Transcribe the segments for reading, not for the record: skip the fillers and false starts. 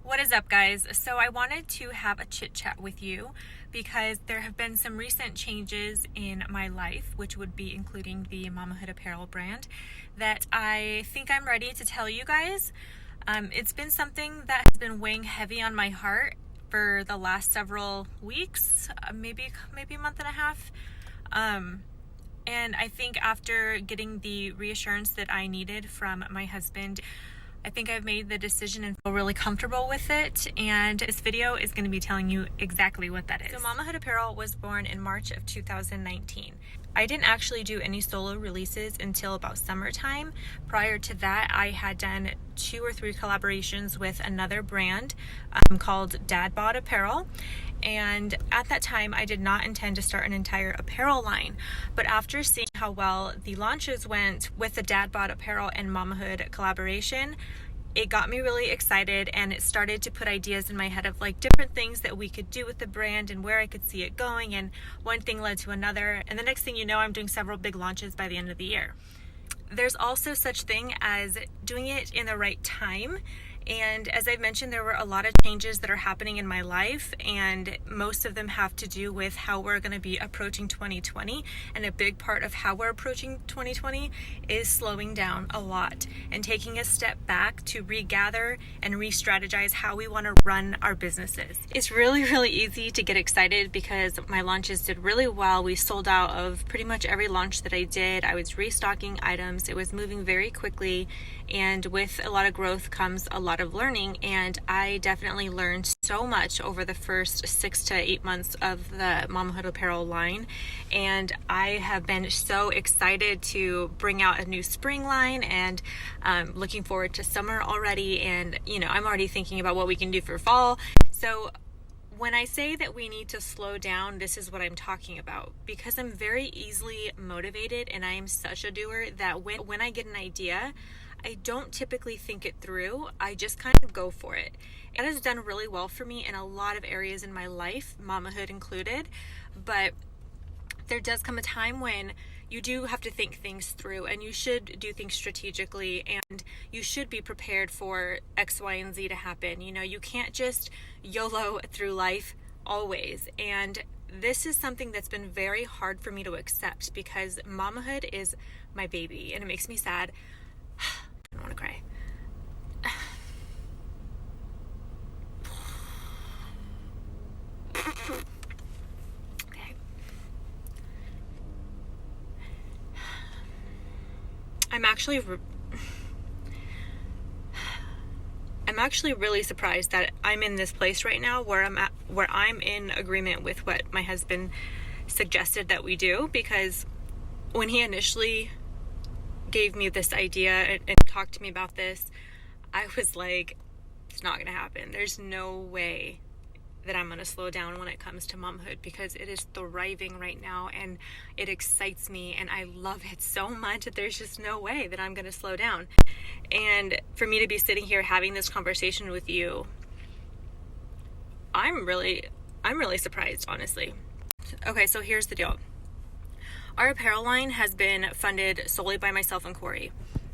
What is up, guys? So I wanted to have a chit chat with you because there have been some recent changes in my life, which would be including the MamaHood apparel brand, that I think I'm ready to tell you guys. It's been something that has been weighing heavy on my heart for the last several weeks, maybe a month and a half. And I think after getting the reassurance that I needed from my husband, I think I've made the decision and feel really comfortable with it, and this video is going to be telling you exactly what that is. So MamaHood Apparel was born in March of 2019. I didn't actually do any solo releases until about summertime. Prior to that, I had done 2 or 3 collaborations with another brand called Dad Bod Apparel. And at that time, I did not intend to start an entire apparel line. But after seeing how well the launches went with the Dad Bod Apparel and MamaHood collaboration, it got me really excited, and it started to put ideas in my head of like different things that we could do with the brand and where I could see it going, and one thing led to another, and the next thing you know, I'm doing several big launches by the end of the year. There's also such thing as doing it in the right time. And as I've mentioned, there were a lot of changes that are happening in my life, and most of them have to do with how we're going to be approaching 2020. And a big part of how we're approaching 2020 is slowing down a lot and taking a step back to regather and re-strategize how we want to run our businesses. It's really easy to get excited because my launches did really well. We sold out of pretty much every launch that I did. I was restocking items. It was moving very quickly, and with a lot of growth comes a lot of learning, and I definitely learned so much over the first 6 to 8 months of the MamaHood apparel line, and I have been so excited to bring out a new spring line, and looking forward to summer already, and I'm already thinking about what we can do for fall. So when I say that we need to slow down, this is what I'm talking about, because I'm very easily motivated, and I am such a doer that when I get an idea, I don't typically think it through. I just kind of go for it. It has done really well for me in a lot of areas in my life, MamaHood included, but there does come a time when you do have to think things through, and you should do things strategically, and you should be prepared for X, Y, and Z to happen. You can't just YOLO through life always. And this is something that's been very hard for me to accept because MamaHood is my baby, and it makes me sad. I don't want to cry. Okay. I'm actually really surprised that I'm in this place right now where I'm in agreement with what my husband suggested that we do, because when he initially gave me this idea and talked to me about this, I was like, it's not going to happen. There's no way that I'm going to slow down when it comes to MamaHood, because it is thriving right now, and it excites me, and I love it so much that there's just no way that I'm going to slow down. And for me to be sitting here having this conversation with you, I'm really surprised, honestly. Okay, so here's the deal. Our apparel line has been funded solely by myself and Corey.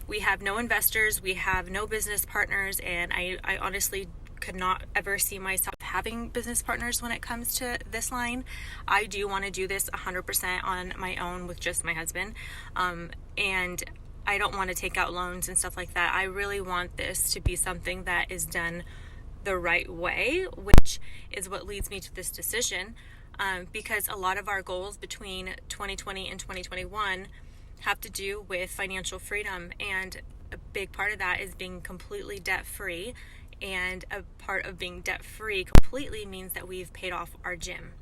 We have no investors, we have no business partners, and I honestly could not ever see myself having business partners when it comes to this line. I do want to do this 100% on my own with just my husband, and I don't want to take out loans and stuff like that. I really want this to be something that is done the right way, which is what leads me to this decision. Because a lot of our goals between 2020 and 2021 have to do with financial freedom, and a big part of that is being completely debt-free, and a part of being debt-free completely means that we've paid off our gym,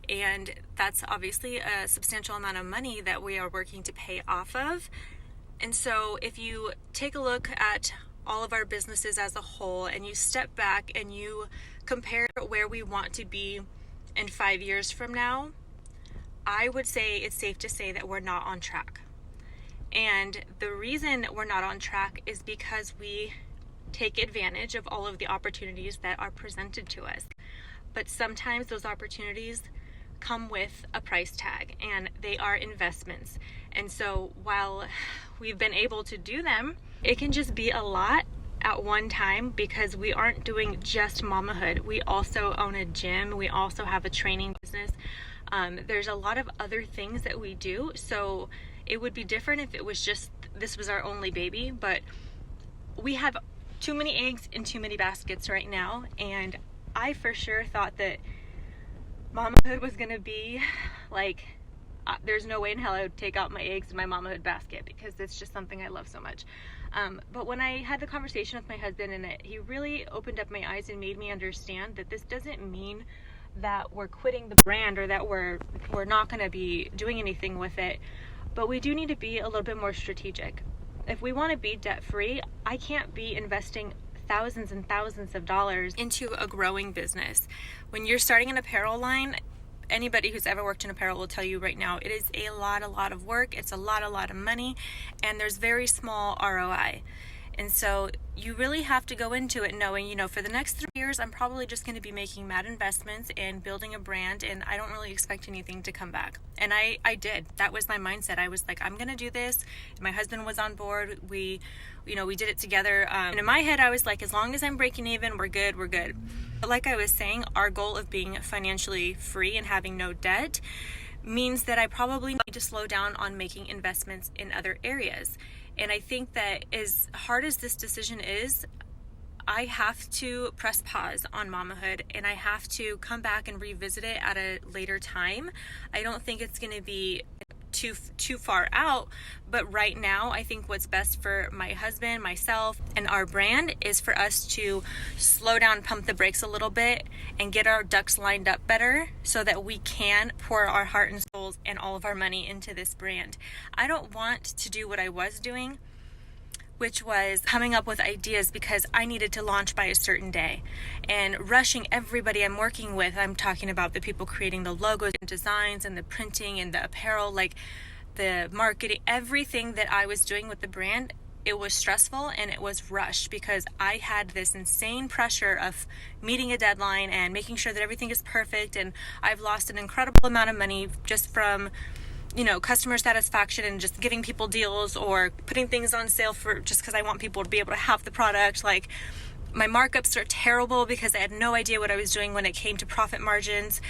and that's obviously a substantial amount of money that we are working to pay off of. And so if you take a look at all of our businesses as a whole, and you step back and you compare where we want to be in 5 years from now, I would say it's safe to say that we're not on track. And the reason we're not on track is because we take advantage of all of the opportunities that are presented to us. But sometimes those opportunities come with a price tag, and they are investments. And so while we've been able to do them, it can just be a lot at one time because we aren't doing just MamaHood. We also own a gym. We also have a training business. There's a lot of other things that we do. So it would be different if it was just, this was our only baby, but we have too many eggs in too many baskets right now. And I for sure thought that MamaHood was going to be like, there's no way in hell I would take out my eggs in my MamaHood basket because it's just something I love so much. But when I had the conversation with my husband and he really opened up my eyes and made me understand that this doesn't mean that we're quitting the brand or that we're not going to be doing anything with it, but we do need to be a little bit more strategic. If we want to be debt free, I can't be investing thousands and thousands of dollars into a growing business. When you're starting an apparel line, anybody who's ever worked in apparel will tell you right now, it is a lot of work. It's a lot of money, and there's very small ROI. And so you really have to go into it knowing, you know, for the next 3 years, I'm probably just going to be making mad investments and building a brand, and I don't really expect anything to come back. And I did. That was my mindset. I was like, I'm going to do this. My husband was on board. We did it together. And in my head, I was like, as long as I'm breaking even, we're good. But like I was saying, our goal of being financially free and having no debt means that I probably need to slow down on making investments in other areas. And I think that as hard as this decision is, I have to press pause on MamaHood and I have to come back and revisit it at a later time. I don't think it's going to be too far out, but right now I think what's best for my husband, myself, and our brand is for us to slow down, pump the brakes a little bit, and get our ducks lined up better so that we can pour our heart and souls and all of our money into this brand. I don't want to do what I was doing, which was coming up with ideas because I needed to launch by a certain day and rushing everybody I'm working with. I'm talking about the people creating the logos and designs and the printing and the apparel, like the marketing, everything that I was doing with the brand. It was stressful and it was rushed because I had this insane pressure of meeting a deadline and making sure that everything is perfect. And I've lost an incredible amount of money just from customer satisfaction and just giving people deals or putting things on sale for just because I want people to be able to have the product. Like, my markups are terrible because I had no idea what I was doing when it came to profit margins.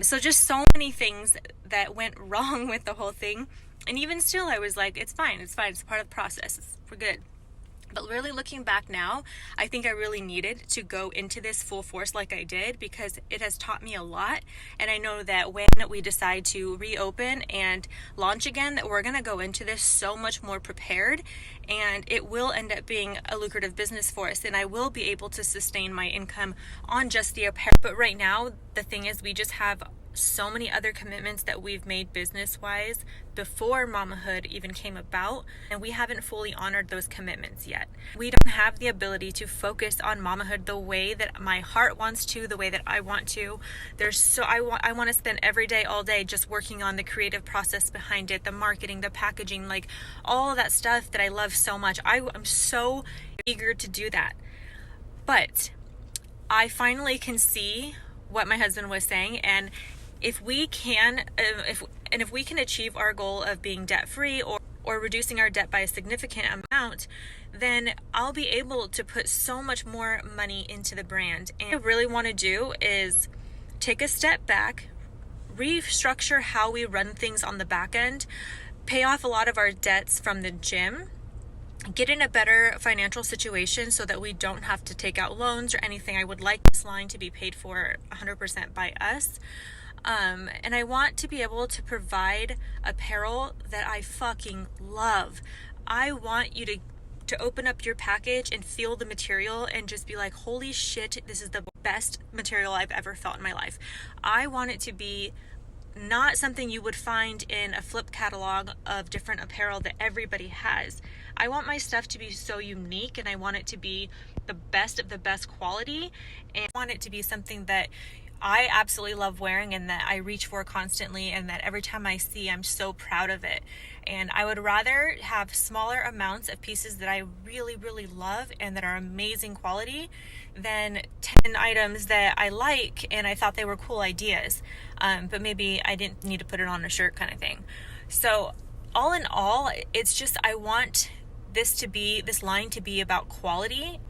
So just so many things that went wrong with the whole thing. And even still, I was like, it's fine. It's part of the process. We're good. But really looking back now, I think I really needed to go into this full force like I did because it has taught me a lot. And I know that when we decide to reopen and launch again, that we're going to go into this so much more prepared, and it will end up being a lucrative business for us. And I will be able to sustain my income on just the apparel. But right now, the thing is, we just have so many other commitments that we've made business-wise before MamaHood even came about, and we haven't fully honored those commitments yet. We don't have the ability to focus on MamaHood the way that my heart wants to, the way that I want to. I want to spend every day, all day, just working on the creative process behind it, the marketing, the packaging, like all of that stuff that I love so much. I'm so eager to do that. But I finally can see what my husband was saying, and if we can achieve our goal of being debt free or reducing our debt by a significant amount, then I'll be able to put so much more money into the brand. And what I really want to do is take a step back, restructure how we run things on the back end, pay off a lot of our debts from the gym, get in a better financial situation so that we don't have to take out loans or anything. I would like this line to be paid for 100% by us. And I want to be able to provide apparel that I fucking love. I want you to open up your package and feel the material and just be like, holy shit, this is the best material I've ever felt in my life. I want it to be not something you would find in a flip catalog of different apparel that everybody has. I want my stuff to be so unique, and I want it to be the best of the best quality, and I want it to be something that I absolutely love wearing and that I reach for constantly, and that every time I see, I'm so proud of it. And I would rather have smaller amounts of pieces that I really, really love and that are amazing quality than 10 items that I like and I thought they were cool ideas, but maybe I didn't need to put it on a shirt kind of thing. So all in all, it's just I want this line to be about quality,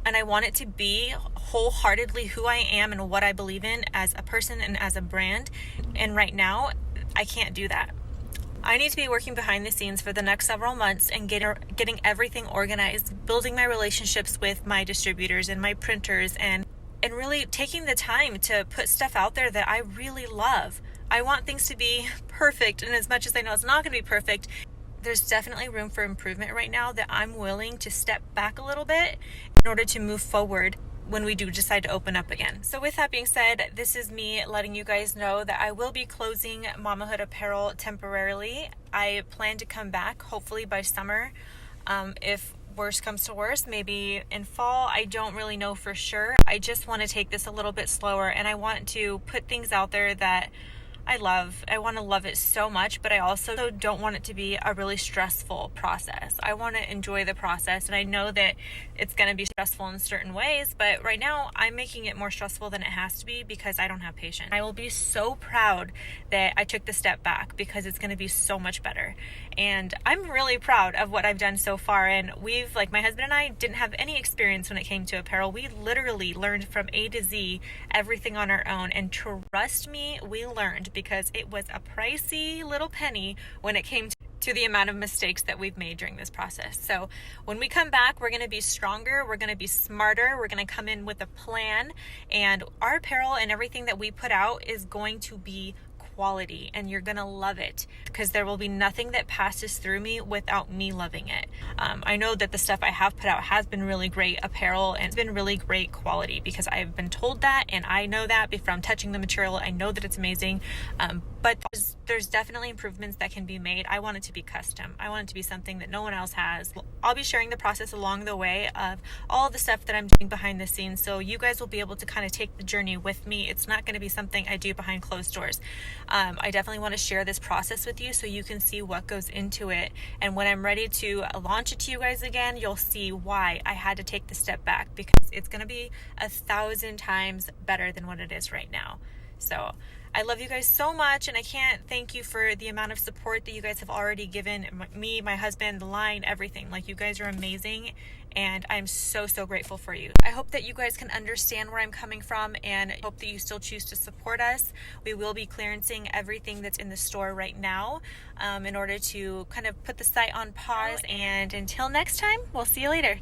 and I want it to be wholeheartedly who I am and what I believe in as a person and as a brand. And right now, I can't do that. I need to be working behind the scenes for the next several months and getting everything organized, building my relationships with my distributors and my printers, and really taking the time to put stuff out there that I really love. I want things to be perfect, and as much as I know it's not going to be perfect, there's definitely room for improvement right now that I'm willing to step back a little bit in order to move forward when we do decide to open up again. So with that being said, this is me letting you guys know that I will be closing MamaHood Apparel temporarily. I plan to come back hopefully by summer. If worst comes to worst, maybe in fall. I don't really know for sure. I just want to take this a little bit slower, and I want to put things out there that I love. I want to love it so much, but I also don't want it to be a really stressful process. I want to enjoy the process, and I know that it's going to be stressful in certain ways, but right now I'm making it more stressful than it has to be because I don't have patience. I will be so proud that I took the step back because it's going to be so much better. And I'm really proud of what I've done so far. And my husband and I didn't have any experience when it came to apparel. We literally learned from A to Z everything on our own. And trust me, we learned, because it was a pricey little penny when it came to the amount of mistakes that we've made during this process. So when we come back, we're going to be stronger, we're going to be smarter, we're going to come in with a plan, and our apparel and everything that we put out is going to be quality, and you're gonna love it because there will be nothing that passes through me without me loving it. I know that the stuff I have put out has been really great apparel and it's been really great quality because I've been told that, and I know that from touching the material. I know that it's amazing, but there's definitely improvements that can be made. I want it to be custom. I want it to be something that no one else has. I'll be sharing the process along the way of all the stuff that I'm doing behind the scenes, so you guys will be able to kind of take the journey with me. It's not going to be something I do behind closed doors. I definitely want to share this process with you so you can see what goes into it. And when I'm ready to launch it to you guys again, you'll see why I had to take the step back, because it's going to be 1,000 times better than what it is right now. So I love you guys so much, and I can't thank you for the amount of support that you guys have already given me, my husband, the line, everything. Like, you guys are amazing, and I'm so grateful for you. I hope that you guys can understand where I'm coming from, and hope that you still choose to support us. We will be clearancing everything that's in the store right now in order to kind of put the site on pause, and until next time, we'll see you later.